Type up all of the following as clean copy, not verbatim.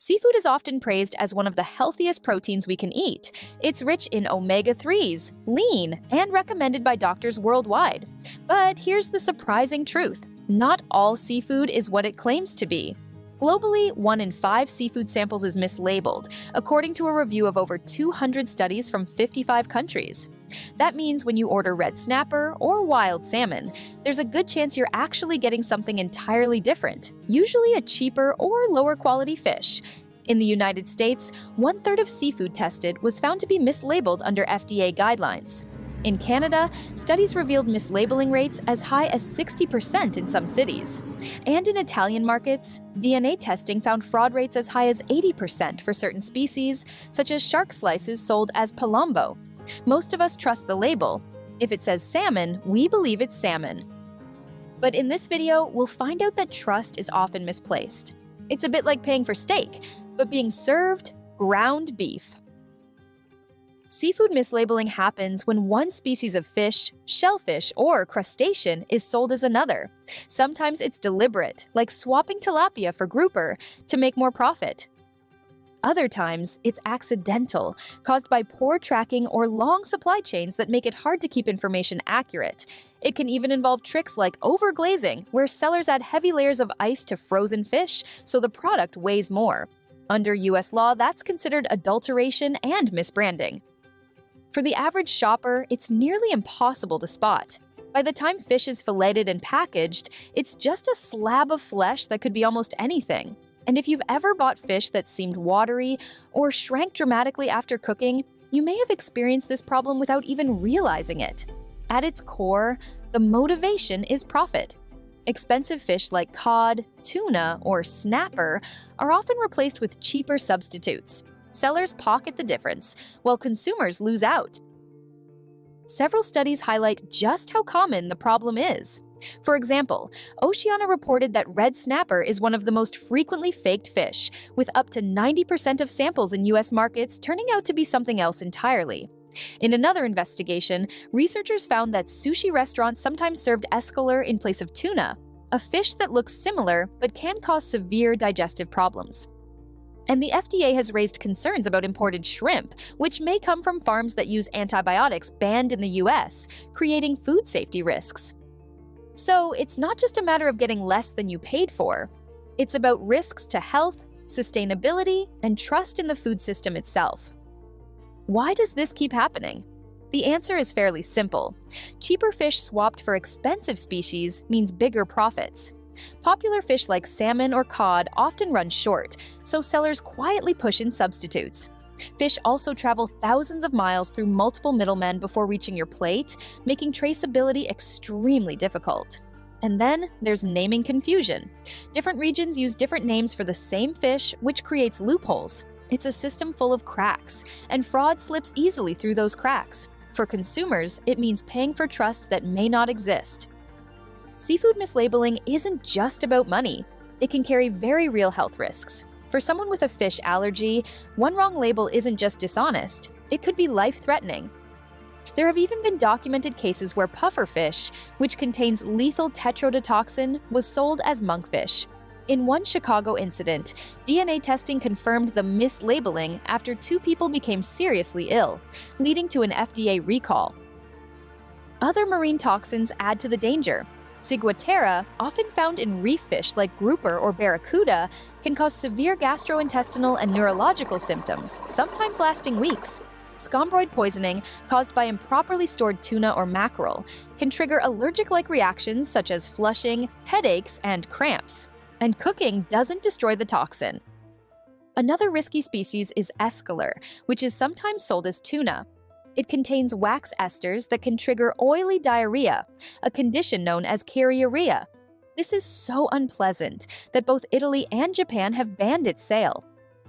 Seafood is often praised as one of the healthiest proteins we can eat. It's rich in omega-3s, lean, and recommended by doctors worldwide. But here's the surprising truth. Not all seafood is what it claims to be. Globally, 1 in 5 seafood samples is mislabeled, according to a review of over 200 studies from 55 countries. That means when you order red snapper or wild salmon, there's a good chance you're actually getting something entirely different, usually a cheaper or lower quality fish. In the United States, 1/3 of seafood tested was found to be mislabeled under FDA guidelines. In Canada, studies revealed mislabeling rates as high as 60% in some cities. And in Italian markets, DNA testing found fraud rates as high as 80% for certain species, such as shark slices sold as palombo. Most of us trust the label. If it says salmon, we believe it's salmon. But in this video, we'll find out that trust is often misplaced. It's a bit like paying for steak, but being served ground beef. Seafood mislabeling happens when one species of fish, shellfish, or crustacean is sold as another. Sometimes it's deliberate, like swapping tilapia for grouper to make more profit. Other times, it's accidental, caused by poor tracking or long supply chains that make it hard to keep information accurate. It can even involve tricks like overglazing, where sellers add heavy layers of ice to frozen fish so the product weighs more. Under US law, that's considered adulteration and misbranding. For the average shopper, it's nearly impossible to spot. By the time fish is filleted and packaged, it's just a slab of flesh that could be almost anything. And if you've ever bought fish that seemed watery or shrank dramatically after cooking, you may have experienced this problem without even realizing it. At its core, the motivation is profit. Expensive fish like cod, tuna, or snapper are often replaced with cheaper substitutes. Sellers pocket the difference, while consumers lose out. Several studies highlight just how common the problem is. For example, Oceana reported that red snapper is one of the most frequently faked fish, with up to 90% of samples in US markets turning out to be something else entirely. In another investigation, researchers found that sushi restaurants sometimes served escolar in place of tuna, a fish that looks similar but can cause severe digestive problems. And the FDA has raised concerns about imported shrimp, which may come from farms that use antibiotics banned in the US, creating food safety risks. So it's not just a matter of getting less than you paid for. It's about risks to health, sustainability, and trust in the food system itself. Why does this keep happening? The answer is fairly simple. Cheaper fish swapped for expensive species means bigger profits. Popular fish like salmon or cod often run short, so sellers quietly push in substitutes. Fish also travel thousands of miles through multiple middlemen before reaching your plate, making traceability extremely difficult. And then there's naming confusion. Different regions use different names for the same fish, which creates loopholes. It's a system full of cracks, and fraud slips easily through those cracks. For consumers, it means paying for trust that may not exist. Seafood mislabeling isn't just about money. It can carry very real health risks. For someone with a fish allergy, one wrong label isn't just dishonest, it could be life-threatening. There have even been documented cases where pufferfish, which contains lethal tetrodotoxin, was sold as monkfish. In one Chicago incident, DNA testing confirmed the mislabeling after 2 people became seriously ill, leading to an FDA recall. Other marine toxins add to the danger. Ciguatera, often found in reef fish like grouper or barracuda, can cause severe gastrointestinal and neurological symptoms, sometimes lasting weeks. Scombroid poisoning, caused by improperly stored tuna or mackerel, can trigger allergic-like reactions such as flushing, headaches, and cramps. And cooking doesn't destroy the toxin. Another risky species is escolar, which is sometimes sold as tuna. It contains wax esters that can trigger oily diarrhea, a condition known as chyriuria. This is so unpleasant that both Italy and Japan have banned its sale.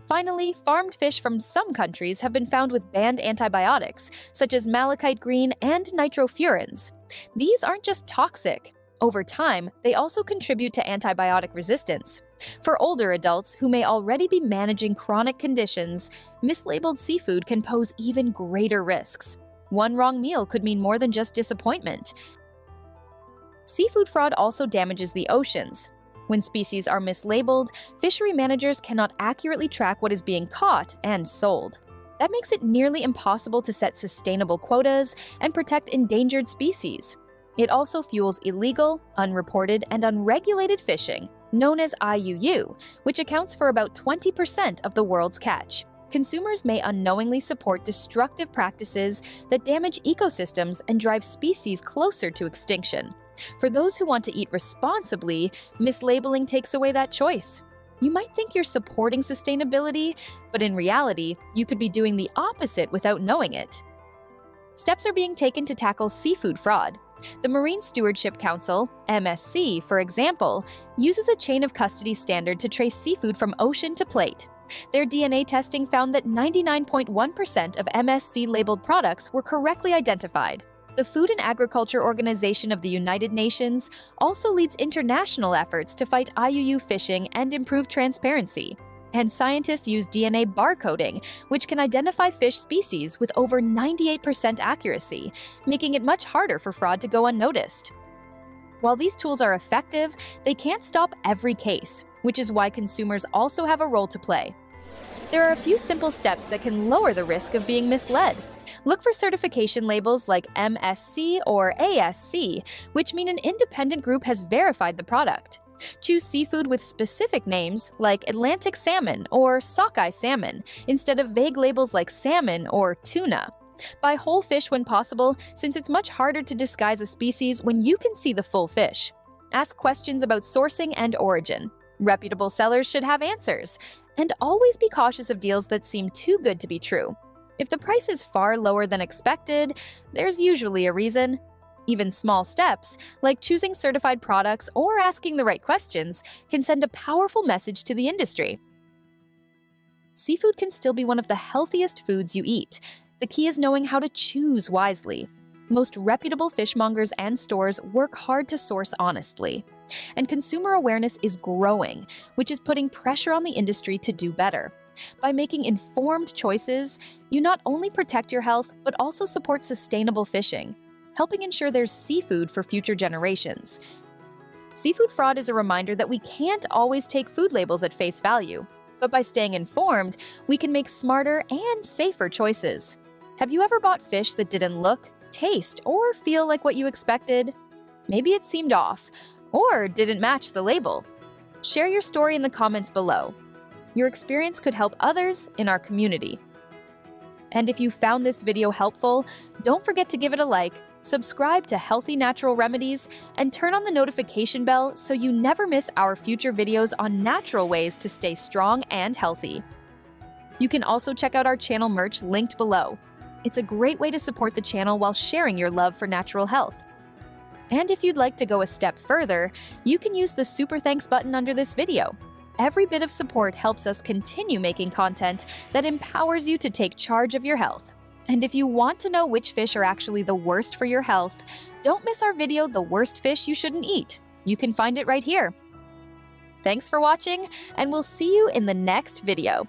Finally, farmed fish from some countries have been found with banned antibiotics, such as malachite green and nitrofurans. These aren't just toxic. Over time, they also contribute to antibiotic resistance. For older adults who may already be managing chronic conditions, mislabeled seafood can pose even greater risks. One wrong meal could mean more than just disappointment. Seafood fraud also damages the oceans. When species are mislabeled, fishery managers cannot accurately track what is being caught and sold. That makes it nearly impossible to set sustainable quotas and protect endangered species. It also fuels illegal, unreported, and unregulated fishing, known as IUU, which accounts for about 20% of the world's catch. Consumers may unknowingly support destructive practices that damage ecosystems and drive species closer to extinction. For those who want to eat responsibly, mislabeling takes away that choice. You might think you're supporting sustainability, but in reality, you could be doing the opposite without knowing it. Steps are being taken to tackle seafood fraud. The Marine Stewardship Council, MSC, for example, uses a chain of custody standard to trace seafood from ocean to plate. Their DNA testing found that 99.1% of MSC-labeled products were correctly identified. The Food and Agriculture Organization of the United Nations also leads international efforts to fight IUU fishing and improve transparency. And scientists use DNA barcoding, which can identify fish species with over 98% accuracy, making it much harder for fraud to go unnoticed. While these tools are effective, they can't stop every case, which is why consumers also have a role to play. There are a few simple steps that can lower the risk of being misled. Look for certification labels like MSC or ASC, which mean an independent group has verified the product. Choose seafood with specific names like Atlantic salmon or sockeye salmon instead of vague labels like salmon or tuna. Buy whole fish when possible, since it's much harder to disguise a species when you can see the full fish. Ask questions about sourcing and origin. Reputable sellers should have answers. And always be cautious of deals that seem too good to be true. If the price is far lower than expected, there's usually a reason. Even small steps, like choosing certified products or asking the right questions, can send a powerful message to the industry. Seafood can still be one of the healthiest foods you eat. The key is knowing how to choose wisely. Most reputable fishmongers and stores work hard to source honestly. And consumer awareness is growing, which is putting pressure on the industry to do better. By making informed choices, you not only protect your health, but also support sustainable fishing, helping ensure there's seafood for future generations. Seafood fraud is a reminder that we can't always take food labels at face value, but by staying informed, we can make smarter and safer choices. Have you ever bought fish that didn't look, taste, or feel like what you expected? Maybe it seemed off, or didn't match the label. Share your story in the comments below. Your experience could help others in our community. And if you found this video helpful, don't forget to give it a like, subscribe to Healthy Natural Remedies, and turn on the notification bell so you never miss our future videos on natural ways to stay strong and healthy. You can also check out our channel merch linked below. It's a great way to support the channel while sharing your love for natural health. And if you'd like to go a step further, you can use the Super Thanks button under this video. Every bit of support helps us continue making content that empowers you to take charge of your health. And if you want to know which fish are actually the worst for your health, don't miss our video, The Worst Fish You Shouldn't Eat. You can find it right here. Thanks for watching, and we'll see you in the next video.